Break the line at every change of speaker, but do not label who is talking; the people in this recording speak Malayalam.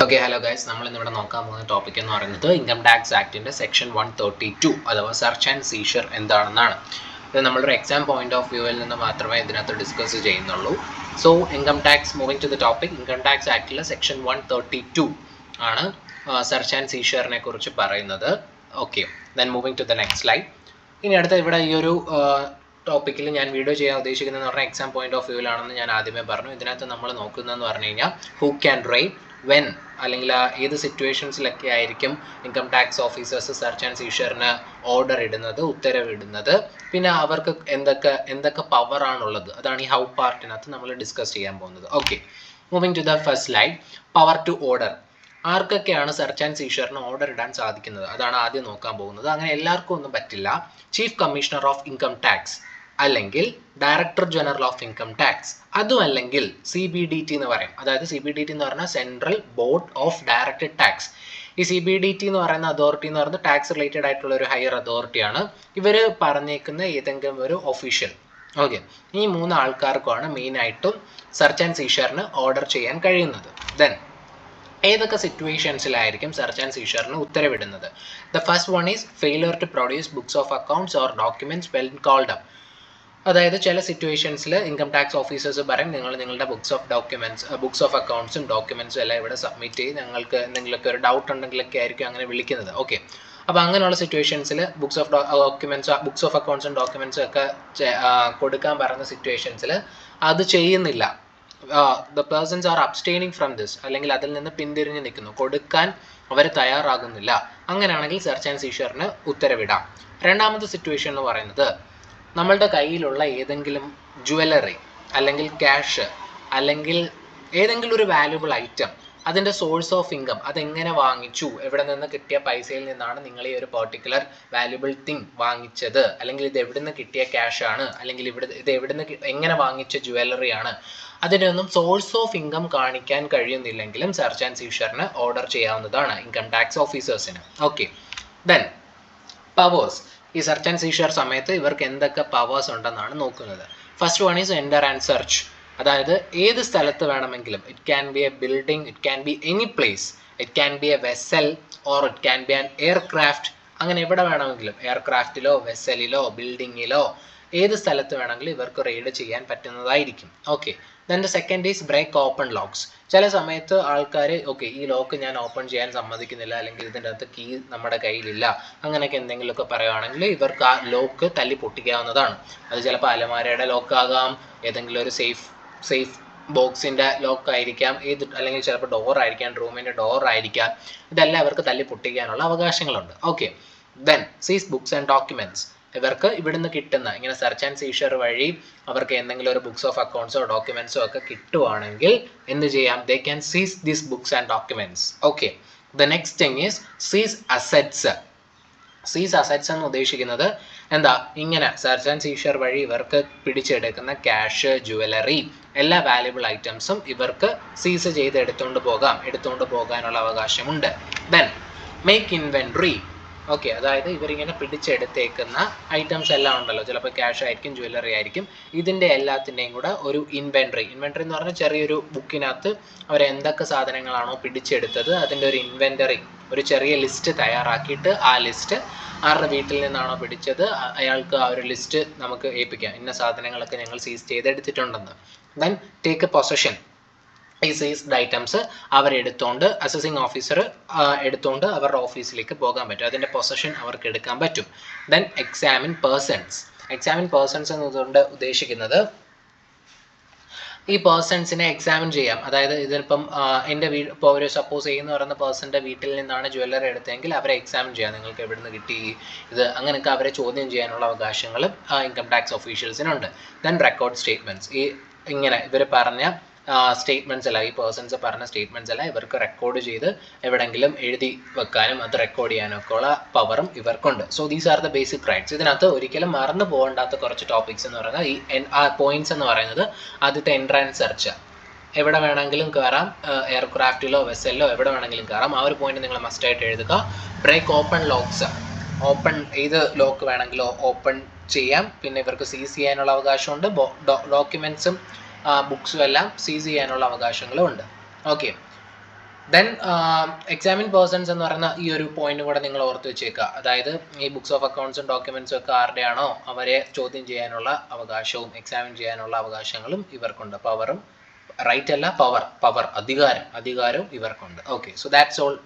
Okay, hello guys. നമ്മൾ ഇന്നിവിടെ നോക്കാൻ പോകുന്ന ടോപ്പിക് എന്ന് പറയുന്നത് ഇൻകം ടാക്സ് ആക്ടിന്റെ സെക്ഷൻ 132 അഥവാ സെർച്ച് ആൻഡ് സീഷർ എന്താണെന്നാണ്. ഇത് നമ്മളൊരു എക്സാം പോയിന്റ് ഓഫ് വ്യൂവിൽ നിന്ന് മാത്രമേ ഇതിനകത്ത് ഡിസ്കസ് ചെയ്യുന്നുള്ളൂ. So income tax moving to the topic, income tax ആക്ടിലെ സെക്ഷൻ 132 ആണ് സെർച്ച് ആൻഡ് സീഷറിനെ കുറിച്ച് പറയുന്നത്. Okay, then moving to the next slide. ഇനി അടുത്ത ഇവിടെ ഈ ഒരു ടോപ്പിക്കിൽ ഞാൻ വീഡിയോ ചെയ്യാൻ ഉദ്ദേശിക്കുന്നതെന്ന് പറഞ്ഞാൽ എക്സാം പോയിന്റ് ഓഫ് വ്യൂവിലാണെന്ന് ഞാൻ ആദ്യമേ പറഞ്ഞു. ഇതിനകത്ത് നമ്മൾ നോക്കുന്നതെന്ന് പറഞ്ഞു കഴിഞ്ഞാൽ ഹൂ ക്യാൻ റൈറ്റ്, വെൻ അല്ലെങ്കിൽ ഏത് സിറ്റുവേഷൻസിലൊക്കെ ആയിരിക്കും income tax officers search and സീഷറിന് ഓർഡർ ഇടുന്നത്, ഉത്തരവിടുന്നത്, പിന്നെ അവർക്ക് എന്തൊക്കെ പവർ ആണുള്ളത്, അതാണ് ഈ ഹൗ പാർട്ടിനകത്ത് നമ്മൾ ഡിസ്കസ് ചെയ്യാൻ പോകുന്നത്. Okay, moving to the first slide. Power to order. ആർക്കൊക്കെയാണ് സെർച്ച് ആൻഡ് സീഷറിന് ഓർഡർ ഇടാൻ സാധിക്കുന്നത്, അതാണ് ആദ്യം നോക്കാൻ പോകുന്നത്. അങ്ങനെ എല്ലാവർക്കും ഒന്നും പറ്റില്ല. Chief commissioner of income tax അല്ലെങ്കിൽ director general of income tax, അതും അല്ലെങ്കിൽ CBDT എന്ന് പറയും. അതായത് CBDT എന്ന് പറഞ്ഞാൽ central board of directed tax. ഈ CBDT എന്ന് പറയുന്ന അതോറിറ്റി എന്ന് പറയുന്നത് ടാക്സ് റിലേറ്റഡ് ആയിട്ടുള്ള ഒരു ഹയർ അതോറിറ്റിയാണ്. ഇവർ പറഞ്ഞേക്കുന്ന ഏതെങ്കിലും ഒരു ഒഫീഷ്യൽ. ഓക്കെ, ഈ മൂന്ന് ആൾക്കാർക്കാണ് മെയിനായിട്ടും സെർച്ച് ആൻഡ് സീഷറിന് ഓർഡർ ചെയ്യാൻ കഴിയുന്നത്. ദെൻ ഏതൊക്കെ സിറ്റുവേഷൻസിലായിരിക്കും സെർച്ച് ആൻഡ് സീഷറിന് ഉത്തരവിടുന്നത്? The first one is failure to produce books of accounts or documents when called up. അതായത് ചില സിറ്റുവേഷൻസിൽ ഇൻകം ടാക്സ് ഓഫീസേഴ്സ് പറയും, നിങ്ങളുടെ ബുക്സ് ഓഫ് അക്കൗണ്ട്സും ഡോക്യുമെന്റ്സും എല്ലാം ഇവിടെ സബ്മിറ്റ് ചെയ്ത് ഞങ്ങൾക്ക് എന്തെങ്കിലുമൊക്കെ ഒരു ഡൗട്ട് ഉണ്ടെങ്കിലൊക്കെ ആയിരിക്കും അങ്ങനെ വിളിക്കുന്നത്. ഓക്കെ, അപ്പോൾ അങ്ങനെയുള്ള സിറ്റുവേഷൻസിൽ ബുക്സ് ഓഫ് അക്കൗണ്ട്സും ഡോക്യുമെന്റ്സും ഒക്കെ കൊടുക്കാൻ പറയുന്ന സിറ്റുവേഷൻസിൽ അത് ചെയ്യുന്നില്ല, the persons are abstaining from this, അല്ലെങ്കിൽ അതിൽ നിന്ന് പിന്തിരിഞ്ഞ് നിൽക്കുന്നു, കൊടുക്കാൻ അവർ തയ്യാറാകുന്നില്ല, അങ്ങനെയാണെങ്കിൽ സെർച്ച് ആൻഡ് സീഷറിന് ഉത്തരവിടാം. രണ്ടാമത്തെ സിറ്റുവേഷൻ എന്ന് പറയുന്നത് നമ്മളുടെ കയ്യിലുള്ള ഏതെങ്കിലും ജുവലറി അല്ലെങ്കിൽ ക്യാഷ് അല്ലെങ്കിൽ ഏതെങ്കിലും ഒരു വാല്യുബിൾ ഐറ്റം, അതിൻ്റെ സോഴ്സ് ഓഫ് ഇൻകം, അതെങ്ങനെ വാങ്ങിച്ചു, എവിടെ നിന്ന് കിട്ടിയ പൈസയിൽ നിന്നാണ് നിങ്ങൾ ഈ ഒരു പെർട്ടിക്കുലർ വാല്യുബിൾ തിങ് വാങ്ങിച്ചത്, അല്ലെങ്കിൽ ഇത് എവിടെ നിന്ന് കിട്ടിയ ക്യാഷ് ആണ്, അല്ലെങ്കിൽ ഇത് എവിടെ നിന്ന് എങ്ങനെ വാങ്ങിച്ച ജുവലറി ആണ്, അതിൻ്റെ ഒന്നും സോഴ്സ് ഓഫ് ഇൻകം കാണിക്കാൻ കഴിയുന്നില്ലെങ്കിലും സെർച്ച് ആൻഡ് സീഷറിന് ഓർഡർ ചെയ്യാവുന്നതാണ് ഇൻകം ടാക്സ് ഓഫീസേഴ്സിന്. Okay, then powers. ഈ സെർച്ച് ആൻഡ് സീഷർ സമയത്ത് ഇവർക്ക് എന്തൊക്കെ പവേഴ്സ് ഉണ്ടെന്നാണ് നോക്കുന്നത്. First one is enter and search. അതായത് ഏത് സ്ഥലത്ത് വേണമെങ്കിലും, it can be a building, it can be any place, it can be a vessel or it can be an aircraft, അങ്ങനെ എവിടെ വേണമെങ്കിലും, എയർക്രാഫ്റ്റിലോ വെസലിലോ ബിൽഡിങ്ങിലോ ഏത് സ്ഥലത്ത് വേണമെങ്കിലും ഇവർക്ക് റെയ്ഡ് ചെയ്യാൻ പറ്റുന്നതായിരിക്കും. Okay, then the second is break open locks. ചില സമയത്ത് ആൾക്കാർ ഈ ലോക്ക് ഞാൻ ഓപ്പൺ ചെയ്യാൻ സമ്മതിക്കുന്നില്ല, അല്ലെങ്കിൽ ഇതിൻ്റെ അകത്ത് കീ നമ്മുടെ കയ്യിലില്ല, അങ്ങനെയൊക്കെ എന്തെങ്കിലുമൊക്കെ പറയുകയാണെങ്കിൽ ഇവർക്ക് ആ ലോക്ക് തല്ലി പൊട്ടിക്കാവുന്നതാണ്. അത് ചിലപ്പോൾ അലമാരയുടെ ലോക്ക് ആകാം, ഏതെങ്കിലും ഒരു സേഫ് ബോക്സിൻ്റെ ലോക്ക് ആയിരിക്കാം, അല്ലെങ്കിൽ ചിലപ്പോൾ ഡോർ ആയിരിക്കാം, റൂമിൻ്റെ ഡോർ ആയിരിക്കാം. ഇതെല്ലാം ഇവർക്ക് തല്ലി പൊട്ടിക്കാനുള്ള അവകാശങ്ങളുണ്ട്. ഓക്കെ, ദെൻ സീസ് ബുക്സ് ആൻഡ് ഡോക്യുമെന്റ്സ്. ഇവർക്ക് ഇവിടുന്ന് കിട്ടുന്ന ഇങ്ങനെ സെർച്ച് ആൻഡ് സീഷർ വഴി അവർക്ക് എന്തെങ്കിലും ഒരു ബുക്സ് ഓഫ് അക്കൗണ്ട്സോ ഡോക്യുമെന്റ്സോ ഒക്കെ കിട്ടുവാണെങ്കിൽ എന്ത് ചെയ്യാം? ദേ ക്യാൻ സീസ് these books and documents. Okay, the next thing is സീസ് അസറ്റ്സ്. സീസ് അസറ്റ്സ് എന്ന് ഉദ്ദേശിക്കുന്നത് എന്താ? ഇങ്ങനെ സെർച്ച് ആൻഡ് സീഷർ വഴി ഇവർക്ക് പിടിച്ചെടുക്കുന്ന ക്യാഷ്, ജുവലറി, എല്ലാ വാല്യുബിൾ ഐറ്റംസും ഇവർക്ക് സീസ് ചെയ്ത് എടുത്തുകൊണ്ട് പോകാനുള്ള അവകാശമുണ്ട്. Then make inventory. ഓക്കെ, അതായത് ഇവരിങ്ങനെ പിടിച്ചെടുത്തേക്കുന്ന ഐറ്റംസ് എല്ലാം ഉണ്ടല്ലോ, ചിലപ്പോൾ ക്യാഷ് ആയിരിക്കും, ജുവലറി ആയിരിക്കും, ഇതിൻ്റെ എല്ലാത്തിൻ്റെയും കൂടെ ഒരു ഇൻവെന്ററി എന്ന് പറഞ്ഞാൽ ചെറിയൊരു ബുക്കിനകത്ത് അവർ എന്തൊക്കെ സാധനങ്ങളാണോ പിടിച്ചെടുത്തത് അതിൻ്റെ ഒരു ഇൻവെന്ററി, ഒരു ചെറിയ ലിസ്റ്റ് തയ്യാറാക്കിയിട്ട് ആ ലിസ്റ്റ് ആരുടെ വീട്ടിൽ നിന്നാണോ പിടിച്ചത് അയാൾക്ക് ആ ഒരു ലിസ്റ്റ് നമുക്ക് ഏൽപ്പിക്കാം, ഇന്ന സാധനങ്ങളൊക്കെ ഞങ്ങൾ സീസ് ചെയ്തെടുത്തിട്ടുണ്ടെന്ന്. Then take possession. ഈ സീസ്ഡ് ഐറ്റംസ് അവരെടുത്തോണ്ട് അസസിങ് ഓഫീസർ എടുത്തുകൊണ്ട് അവരുടെ ഓഫീസിലേക്ക് പോകാൻ പറ്റും, അതിൻ്റെ പൊസഷൻ അവർക്ക് എടുക്കാൻ പറ്റും. Then examine persons. എന്നതുകൊണ്ട് ഉദ്ദേശിക്കുന്നത് ഈ പേഴ്സൺസിനെ എക്സാമിൻ ചെയ്യാം. അതായത് ഇതിപ്പം എൻ്റെ ഇപ്പോൾ ഒരു സപ്പോസ് ചെയ്യുന്ന പറയുന്ന പേഴ്സൻ്റെ വീട്ടിൽ നിന്നാണ് ജുവല്ലറി എടുത്തതെങ്കിൽ അവരെ എക്സാമിൻ ചെയ്യാം, നിങ്ങൾക്ക് എവിടെ നിന്ന് കിട്ടി ഇത്, അങ്ങനെയൊക്കെ അവരെ ചോദ്യം ചെയ്യാനുള്ള അവകാശങ്ങളും ഇൻകം ടാക്സ് ഓഫീഷ്യൽസിനുണ്ട്. Then record statements. ഇങ്ങനെ ഇവർ പറഞ്ഞ സ്റ്റേറ്റ്മെൻറ്റ്സ് എല്ലാം, ഈ പേഴ്സൺസ് പറഞ്ഞ സ്റ്റേറ്റ്മെൻറ്റ്സ് എല്ലാം ഇവർക്ക് റെക്കോർഡ് ചെയ്ത് എവിടെയെങ്കിലും എഴുതി വെക്കാനും അത് റെക്കോർഡ് ചെയ്യാനൊക്കെ ഉള്ള പവറും ഇവർക്കുണ്ട്. So these are the basic rights. ഇതിനകത്ത് ഒരിക്കലും മറന്നു പോകേണ്ടാത്ത കുറച്ച് ടോപ്പിക്സ് എന്ന് പറയുന്നത് ഈ പോയിന്റ്സ് എന്ന് പറയുന്നത് ആദ്യത്തെ എൻ്റർ ആൻഡ് സെർച്ച്. എവിടെ വേണമെങ്കിലും കയറാം, എയർക്രാഫ്റ്റിലോ വെസലിലോ എവിടെ വേണമെങ്കിലും കയറാം, ആ ഒരു പോയിന്റ് നിങ്ങൾ മസ്റ്റായിട്ട് എഴുതുക. Break open locks. ഏത് ലോക്ക് വേണമെങ്കിലോ ഓപ്പൺ ചെയ്യാം, പിന്നെ ഇവർക്ക് സീസ് ചെയ്യാനുള്ള അവകാശമുണ്ട്. ഡോക്യുമെന്റ്സും ബുക്സും എല്ലാം സീസ് ചെയ്യാനുള്ള അവകാശങ്ങളും ഉണ്ട്. ഓക്കെ, ദെൻ എക്സാമിൻ പേഴ്സൺസ് എന്ന് പറയുന്ന ഈ ഒരു പോയിന്റ് കൂടെ നിങ്ങൾ ഓർത്ത് വെച്ചേക്കുക. അതായത് ഈ ബുക്സ് ഓഫ് അക്കൗണ്ട്സും ഡോക്യുമെന്റ്സും ഒക്കെ ആരുടെയാണോ അവരെ ചോദ്യം ചെയ്യാനുള്ള അവകാശവും എക്സാമിൻ ചെയ്യാനുള്ള അവകാശങ്ങളും ഇവർക്കുണ്ട്. പവറും, റൈറ്റ് അല്ല, പവർ, അധികാരവും ഇവർക്കുണ്ട്. Okay, so that's all